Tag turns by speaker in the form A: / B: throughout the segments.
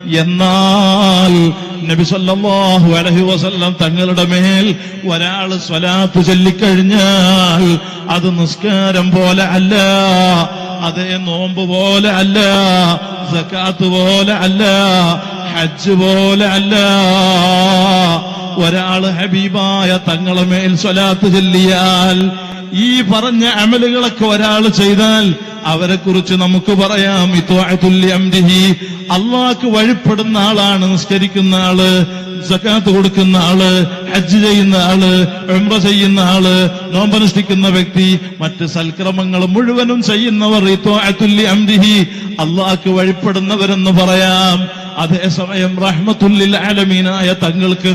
A: എന്നാൽ നബി സല്ലല്ലാഹു അലൈഹി വസല്ലം തങ്ങളുടെ മേൽ ഒരാൾ സ്വലാത്ത് ചൊല്ലിക്കഴിഞ്ഞാൽ അത് നിസ്കാരം പോലെ അല്ല, അതേ നോമ്പ് പോലെ അല്ല, സകാത്ത് പോലെ അല്ല, ഹജ്ജ് പോലെ അല്ല. ഒരാൾ ഹബീബായ തങ്ങളുടെ മേൽ സ്വലാത്ത് ചൊല്ലിയാൽ, ഈ പറഞ്ഞ അമലുകളൊക്കെ ഒരാൾ ചെയ്താൽ അവരെ കുറിച്ച് നമുക്ക് പറയാം ഇത്വാഅത്തുൽ അംരിഹി, അള്ളാഹ്ക്ക് വഴിപ്പെടുന്ന ആളാണ്, നിസ്കരിക്കുന്ന ആള്, സകാത്ത് കൊടുക്കുന്ന ആള്, ഹജ്ജ് ചെയ്യുന്ന ആള്, ഉംറ ചെയ്യുന്ന ആള്, നോമ്പനുഷ്ഠിക്കുന്ന വ്യക്തി, മറ്റ് സൽക്രമങ്ങൾ മുഴുവനും ചെയ്യുന്നവർ ഇത്വാഅത്തുൽ അംരിഹി, അള്ളാഹ്ക്ക് വഴിപ്പെടുന്നവരെന്ന് പറയാം. അതേസമയം റഹ്മത്തുൽ ലിൽ ആലമീനായ തങ്ങൾക്ക്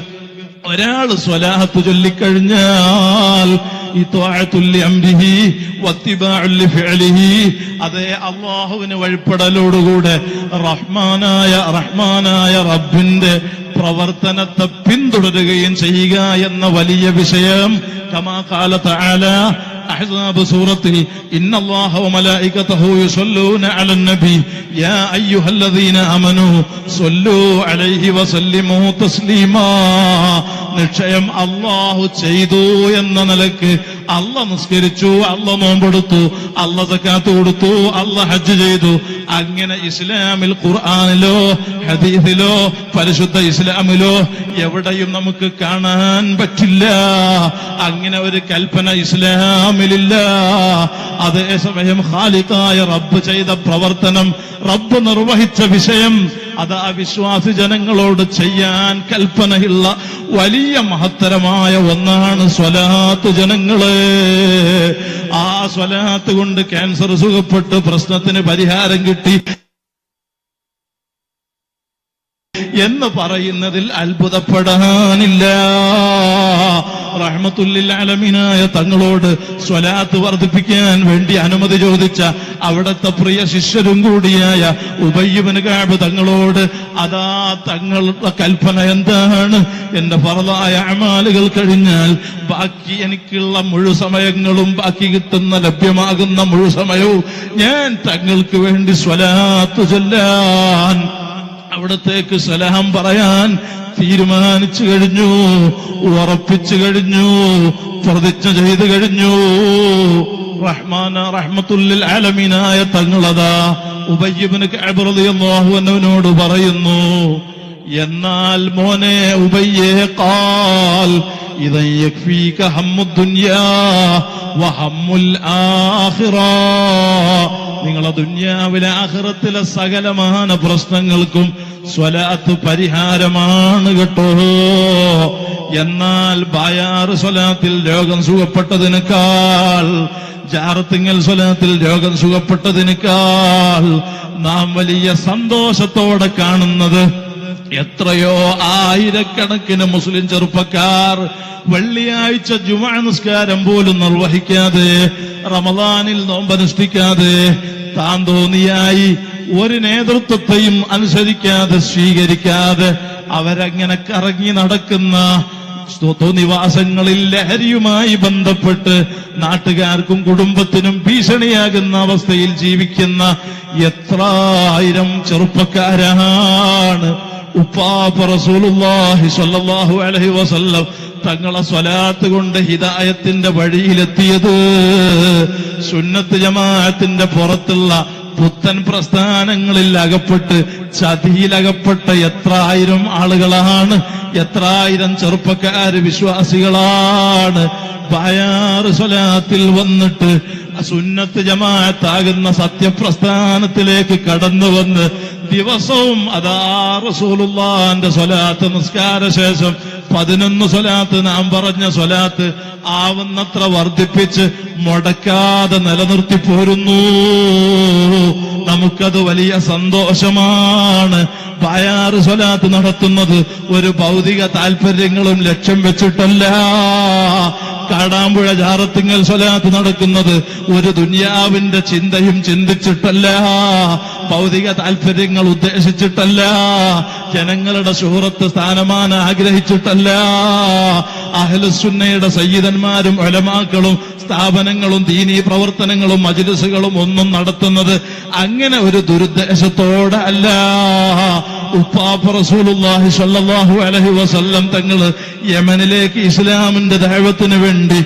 A: ഒരാൾ സ്വലാത്ത് ചൊല്ലിക്കഴിഞ്ഞാൽ ഇത്വാഅത്തുൽ അംരിഹി വത്തിബാഉൽ ഫിഅലിഹി, അതേ അല്ലാഹുവിന് വഴിപ്പെടലോടുകൂടെ റഹ്മാനായ റബ്ബിന്റെ പ്രവർത്തനത്തെ പിന്തുടരുകയും ചെയ്യുക എന്ന വലിയ വിഷയം. കമാ ഖാല തആല അഹ്സാബ് സൂറത്തിൽ ഇന്നല്ലാഹ വമലായികതഹു യുസല്ലൂന അലൻ നബി യാ അയ്യുഹല്ലദീന ആമനൂ സ്വല്ലൂ അലൈഹി വസല്ലിമൂ തസ്ലീമാ. നിശ്ചയം അല്ലാഹു ചെയ്തു എന്ന നിലക്ക് അല്ലാഹ് നിസ്കരിച്ചു, അല്ലാഹ് നോമ്പെടുത്തു, അല്ലാഹ് സകാത്ത് കൊടുത്തു, അല്ലാഹ് ഹജ്ജ് ചെയ്തു. അങ്ങനെ ഇസ്ലാമിൽ ഖുർആനിലോ ഹദീസിലോ പരിശുദ്ധ ഇസ്ലാമിലോ എവിടെയും നമുക്ക് കാണാൻ പറ്റില്ല. അങ്ങനെ ഒരു കൽപ്പന ഇസ്ലാമിലില്ല. അതേസമയം ഖാലിഖായ റബ്ബ് ചെയ്ത പ്രവർത്തനം, റബ്ബ് നിർവഹിച്ച വിഷയം, അത് ആ വിശ്വാസി ജനങ്ങളോട് ചെയ്യാൻ കൽപ്പനയുള്ള വലിയ മഹത്തരമായ ഒന്നാണ് സ്വലാത്ത്. ജനങ്ങളെ, ആ സ്വലാത്ത് കൊണ്ട് ക്യാൻസർ സുഖപ്പെട്ട് പ്രശ്നത്തിന് പരിഹാരം കിട്ടി എന്ന് പറയുന്നതിൽ അത്ഭുതപ്പെടാനില്ല. റഹ്മത്തുൽ ലിൽ ആലമീനായ തങ്ങളോട് സ്വലാത്ത് വർദ്ധിപ്പിക്കാൻ വേണ്ടി അനുമതി ചോദിച്ച അവിടുത്തെ പ്രിയ ശിഷ്യരും കൂടിയായ ഉബയ്യ് ഇബ്നു കഅബ് തങ്ങളോട് അതാ തങ്ങളുടെ കൽപ്പന എന്താണ്? എന്റെ ഫർളായ അമാലുകൾ കഴിഞ്ഞാൽ ബാക്കി എനിക്കുള്ള മുഴുസമയങ്ങളും, ബാക്കി കിട്ടുന്ന ലഭ്യമാകുന്ന മുഴുസമയവും ഞാൻ തങ്ങൾക്ക് വേണ്ടി സ്വലാത്ത് ചൊല്ലാൻ, അവിടത്തേക്ക് സലാം പറയാൻ തീരുമാനിച്ചു കഴിഞ്ഞു, ഉറപ്പിച്ചു കഴിഞ്ഞു, പ്രതിജ്ഞ ചെയ്തു കഴിഞ്ഞു. റഹ്മത്തുൽ ലിൽ ആലമീനായ തങ്ങളതാ ഉബയ്യ് ഇബ്നു കഅബ് റളിയല്ലാഹു അൻഹുവിനോട് പറയുന്നു, എന്നാൽ മോനെ ഉബയ്യേ, ഖാൽ ഇദൻ യക്ഫീക ഹമ്മുദ് ദുനിയാ വഹമ്മുൽ ആഖിറ, നിങ്ങളെ ദുനിയാവിലെ ആഖിറത്തിലെ സകലമാന പ്രശ്നങ്ങൾക്കും സ്വലാത്ത് പരിഹാരമാണ് കേട്ടോ. എന്നാൽ ബായാറ് സ്വലാത്തിൽ രോഗം സുഖപ്പെട്ടതിനേക്കാൾ, ജാറത്തിങ്ങൽ സ്വലാത്തിൽ രോഗം സുഖപ്പെട്ടതിനേക്കാൾ നാം വലിയ സന്തോഷത്തോടെ കാണുന്നത് എത്രയോ ആയിരക്കണക്കിന് മുസ്ലിം ചെറുപ്പക്കാർ വെള്ളിയാഴ്ച ജുമുഅ നിസ്കാരം പോലും നിർവഹിക്കാതെ, റമദാനിൽ നോമ്പനുഷ്ഠിക്കാതെ, താൻ തോന്നിയായി ഒരു നേതൃത്വത്തെയും അനുസരിക്കാതെ സ്വീകരിക്കാതെ അവരങ്ങനെ കറങ്ങി നടക്കുന്ന നിവാസങ്ങളിൽ ലഹരിയുമായി ബന്ധപ്പെട്ട് നാട്ടുകാർക്കും കുടുംബത്തിനും ഭീഷണിയാകുന്ന അവസ്ഥയിൽ ജീവിക്കുന്ന എത്രായിരം ചെറുപ്പക്കാരാണ് ഉപ്പാപ്പ റസൂലുള്ളാഹി സ്വല്ലല്ലാഹു അലൈഹി വസല്ലം തങ്ങളെ സ്വലാത്ത് കൊണ്ട് ഹിദായത്തിന്റെ വഴിയിലെത്തിയത്. സുന്നത്ത് ജമാഅത്തിന്റെ പുറത്തുള്ള പുത്തൻ പ്രസ്ഥാനങ്ങളിൽ അകപ്പെട്ട് ചതിയിലകപ്പെട്ട എത്രായിരം ആളുകളാണ്, എത്രായിരം ചെറുപ്പക്കാര് വിശ്വാസികളാണ് ബായാറ് സ്വലാത്തിൽ വന്നിട്ട് സുന്നത്ത് ജമാഅത്താകുന്ന സത്യപ്രസ്ഥാനത്തിലേക്ക് കടന്നു വന്ന് ദിവസവും അതാ റസൂലുള്ളാഹിന്റെ സ്വലാത്ത് നിസ്കാര ശേഷം 11 സ്വലാത്ത്, നാം പറഞ്ഞ സ്വലാത്ത് ആവുന്നത്ര വർദ്ധിപ്പിച്ച് മുടക്കാതെ നിലനിർത്തി പോരുന്നു. നമുക്കത് വലിയ സന്തോഷമാണ്. ബായാറ് സ്വലാത്ത് നടത്തുന്നത് ഒരു ഭൗതിക താല്പര്യങ്ങളും ലക്ഷ്യം വെച്ചിട്ടല്ല. കാടാമ്പുഴ ജാറത്തിങ്ങൽ സ്വലാത്ത് നടക്കുന്നത് ഒരു ദുനിയാവിന്റെ ചിന്തയും ചിന്തിച്ചിട്ടല്ല, ഭൗതിക താല്പര്യങ്ങൾ ഉദ്ദേശിച്ചിട്ടല്ല, ജനങ്ങളുടെ ശുഹ്റത്ത് സ്ഥാനമാനം ആഗ്രഹിച്ചിട്ടല്ല. അഹ്ലുസുന്നയുടെ സയ്യിദന്മാരും ഉലമാക്കളും സ്ഥാപനങ്ങളും ദീനീ പ്രവർത്തനങ്ങളും മജ്ലിസുകളും ഒന്നും നടത്തുന്നത് അങ്ങനെ ഒരു ദുരുദ്ദേശത്തോടെ അല്ല. ഉപ്പാപ്പ റസൂലുള്ളാഹി സ്വല്ലല്ലാഹു അലൈഹി വസല്ലം തങ്ങള് യമനിലേക്ക് ഇസ്ലാമിന്റെ ദഅവത്തിന് വേണ്ടി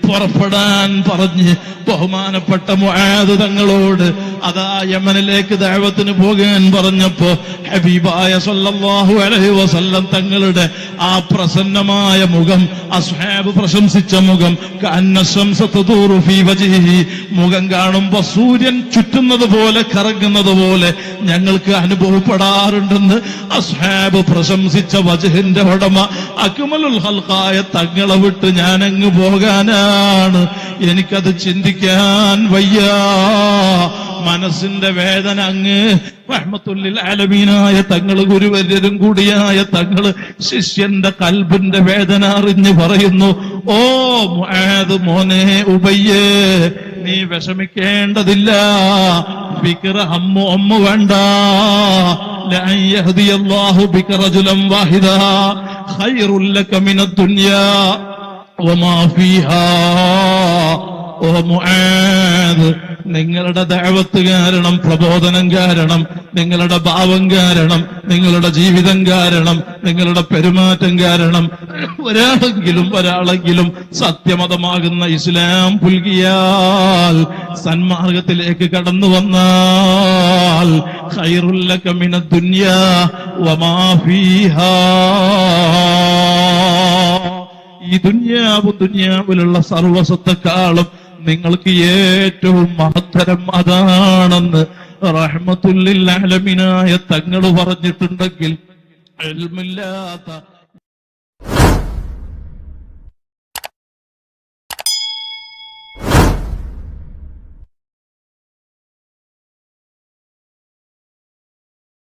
A: പുറപ്പെടാൻ പറഞ്ഞ് ബഹുമാനപ്പെട്ട മുആദ് തങ്ങളോട് അതാ യമനിലേക്ക് ദഅവത്തിന് പോകാൻ പറഞ്ഞപ്പോ ഹബീബായ സല്ലല്ലാഹു അലൈഹി വസല്ലം തങ്ങളുടെ ആ പ്രസന്നമായ മുഖം, അസ്ഹാബ് പ്രശംസിച്ച മുഖം, കഅന്ന ശംസ തദൂറു ഫീ വജ്ഹിഹി, മുഖം കാണുമ്പോ സൂര്യൻ ചുറ്റുന്നത് പോലെ കറങ്ങുന്നത് പോലെ ഞങ്ങൾക്ക് അനുഭവപ്പെടാറുണ്ടെന്ന് അസ്ഹാബ് പ്രശംസിച്ച വജ്ഹിന്റെ ഉടമ അക്മലുൽ ഖൽഖായ തങ്ങളെ വിട്ട് ഞാനങ്ങ് പോകാനാണ്, എനിക്കത് ചിന്തിക്കാൻ വയ്യ. മനസ്സിന്റെ വേദന അങ്ങ് റഹ്മത്തുല്ലിൽ ആലമീനായ തങ്ങള്, ഗുരുവര്യരും കൂടിയായ തങ്ങള് ശിഷ്യന്റെ കൽബിന്റെ വേദന അറിഞ്ഞ് പറയുന്നു, ഓ മുആദ് മോനെ ഉബയ്യേ, നീ വിഷമിക്കേണ്ടതില്ല, ഫിക്ര ഹമ്മു വേണ്ട. ലഅൻ യഹ്ദിയല്ലാഹു ബിക റജുലൻ വാഹിദ ഖൈറുൽ ലക മിനദ് ദുനിയാ വമാ ഫീഹാ. ഓ മുആദ്, നിങ്ങളുടെ ദഅവത്ത് കാരണം, പ്രബോധനം കാരണം, നിങ്ങളുടെ ഭാവം കാരണം, നിങ്ങളുടെ ജീവിതം കാരണം, നിങ്ങളുടെ പെരുമാറ്റം കാരണം ഒരാളെങ്കിലും സത്യമതമാകുന്ന ഇസ്ലാം പുൽകിയാൽ, സന്മാർഗത്തിലേക്ക് കടന്നു വന്നാൽ, ഖൈറുൽ ലക മിനദ് ദുനിയാ വമാ ഫീഹാ, ഈ ദുനിയാവിലുള്ള സർവസ്വത്തെക്കാളും നിങ്ങൾക്ക് ഏറ്റവും മഹത്തരം അതാണെന്ന് റഹ്മത്തുല്ലിൽ ആലമീനായ തങ്ങൾ പറഞ്ഞിട്ടുണ്ടെങ്കിൽ ഇൽമില്ലാത്ത